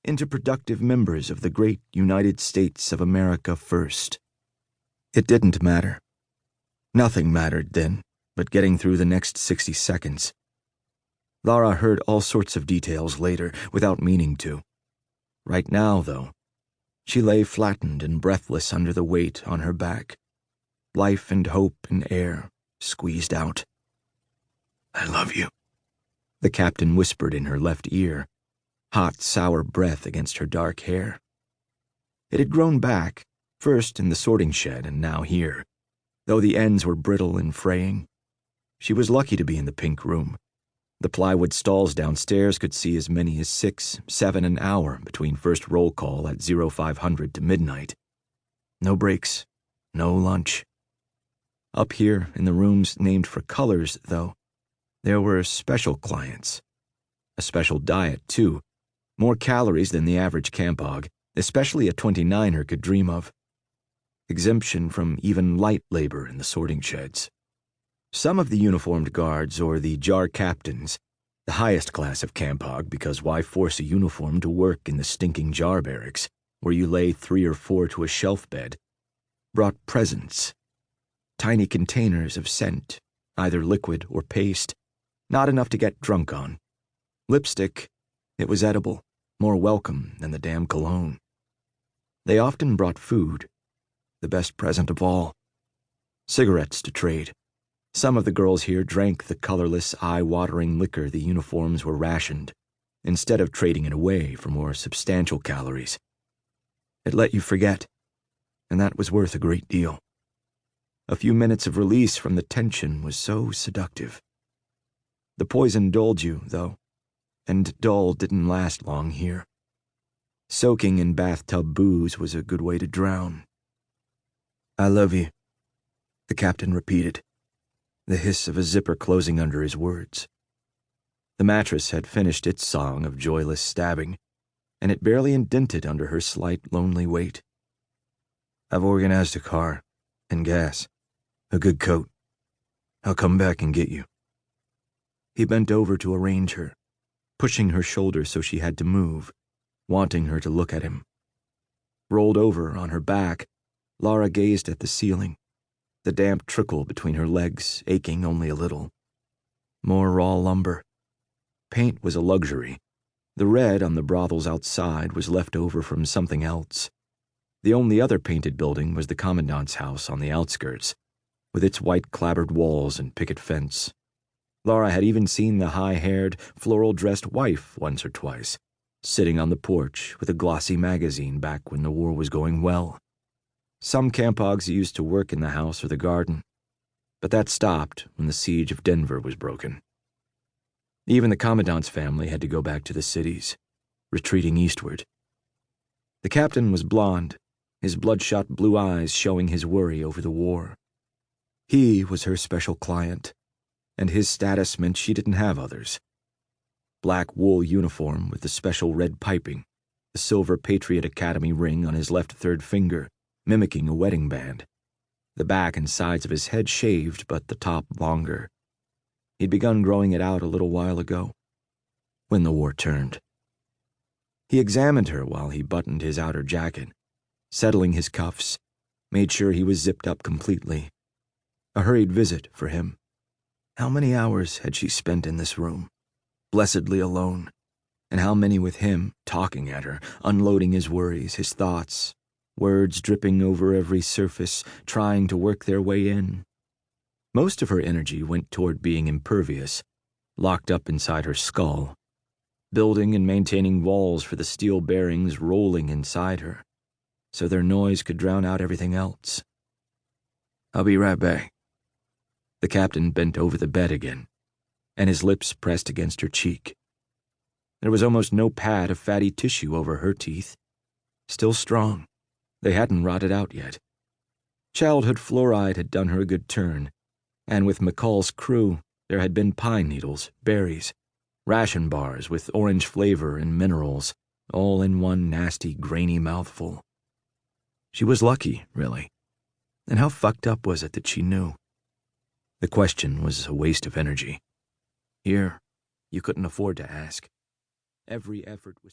into productive members of the great United States of America first. It didn't matter. Nothing mattered then but getting through the next 60 seconds. Lara heard all sorts of details later without meaning to. Right now, though, she lay flattened and breathless under the weight on her back. Life and hope and air squeezed out. "I love you," the captain whispered in her left ear, hot, sour breath against her dark hair. It had grown back, first in the sorting shed and now here, though the ends were brittle and fraying. She was lucky to be in the pink room. The plywood stalls downstairs could see as many as 6, 7 an hour between first roll call at 0500 to midnight. No breaks, no lunch. Up here in the rooms named for colors, though, there were special clients. A special diet, too. More calories than the average camp hog, especially a 29er could dream of. Exemption from even light labor in the sorting sheds. Some of the uniformed guards, or the jar captains, the highest class of camp hog, because why force a uniform to work in the stinking jar barracks, where you lay 3 or 4 to a shelf bed, brought presents. Tiny containers of scent, either liquid or paste, not enough to get drunk on. Lipstick, it was edible, more welcome than the damn cologne. They often brought food, the best present of all. Cigarettes to trade. Some of the girls here drank the colorless, eye-watering liquor the uniforms were rationed, instead of trading it away for more substantial calories. It let you forget, and that was worth a great deal. A few minutes of release from the tension was so seductive. The poison dulled you, though, and dull didn't last long here. Soaking in bathtub booze was a good way to drown. "I love you," the captain repeated, the hiss of a zipper closing under his words. The mattress had finished its song of joyless stabbing, and it barely indented under her slight, lonely weight. "I've organized a car, and gas, a good coat. I'll come back and get you." He bent over to arrange her, pushing her shoulder so she had to move, wanting her to look at him. Rolled over on her back, Lara gazed at the ceiling, the damp trickle between her legs aching only a little. More raw lumber. Paint was a luxury. The red on the brothels outside was left over from something else. The only other painted building was the commandant's house on the outskirts, with its white clapboard walls and picket fence. Lara had even seen the high-haired, floral-dressed wife once or twice, sitting on the porch with a glossy magazine back when the war was going well. Some camp hogs used to work in the house or the garden, but that stopped when the siege of Denver was broken. Even the commandant's family had to go back to the cities, retreating eastward. The captain was blond, his bloodshot blue eyes showing his worry over the war. He was her special client, and his status meant she didn't have others. Black wool uniform with the special red piping, the silver Patriot Academy ring on his left third finger, mimicking a wedding band. The back and sides of his head shaved, but the top longer. He'd begun growing it out a little while ago, when the war turned. He examined her while he buttoned his outer jacket, settling his cuffs, made sure he was zipped up completely. A hurried visit for him. How many hours had she spent in this room, blessedly alone, and how many with him, talking at her, unloading his worries, his thoughts, words dripping over every surface, trying to work their way in. Most of her energy went toward being impervious, locked up inside her skull, building and maintaining walls for the steel bearings rolling inside her, so their noise could drown out everything else. "I'll be right back." The captain bent over the bed again, and his lips pressed against her cheek. There was almost no pad of fatty tissue over her teeth. Still strong. They hadn't rotted out yet. Childhood fluoride had done her a good turn, and with McCall's crew, there had been pine needles, berries, ration bars with orange flavor and minerals, all in one nasty, grainy mouthful. She was lucky, really. And how fucked up was it that she knew? The question was a waste of energy. Here, you couldn't afford to ask. Every effort was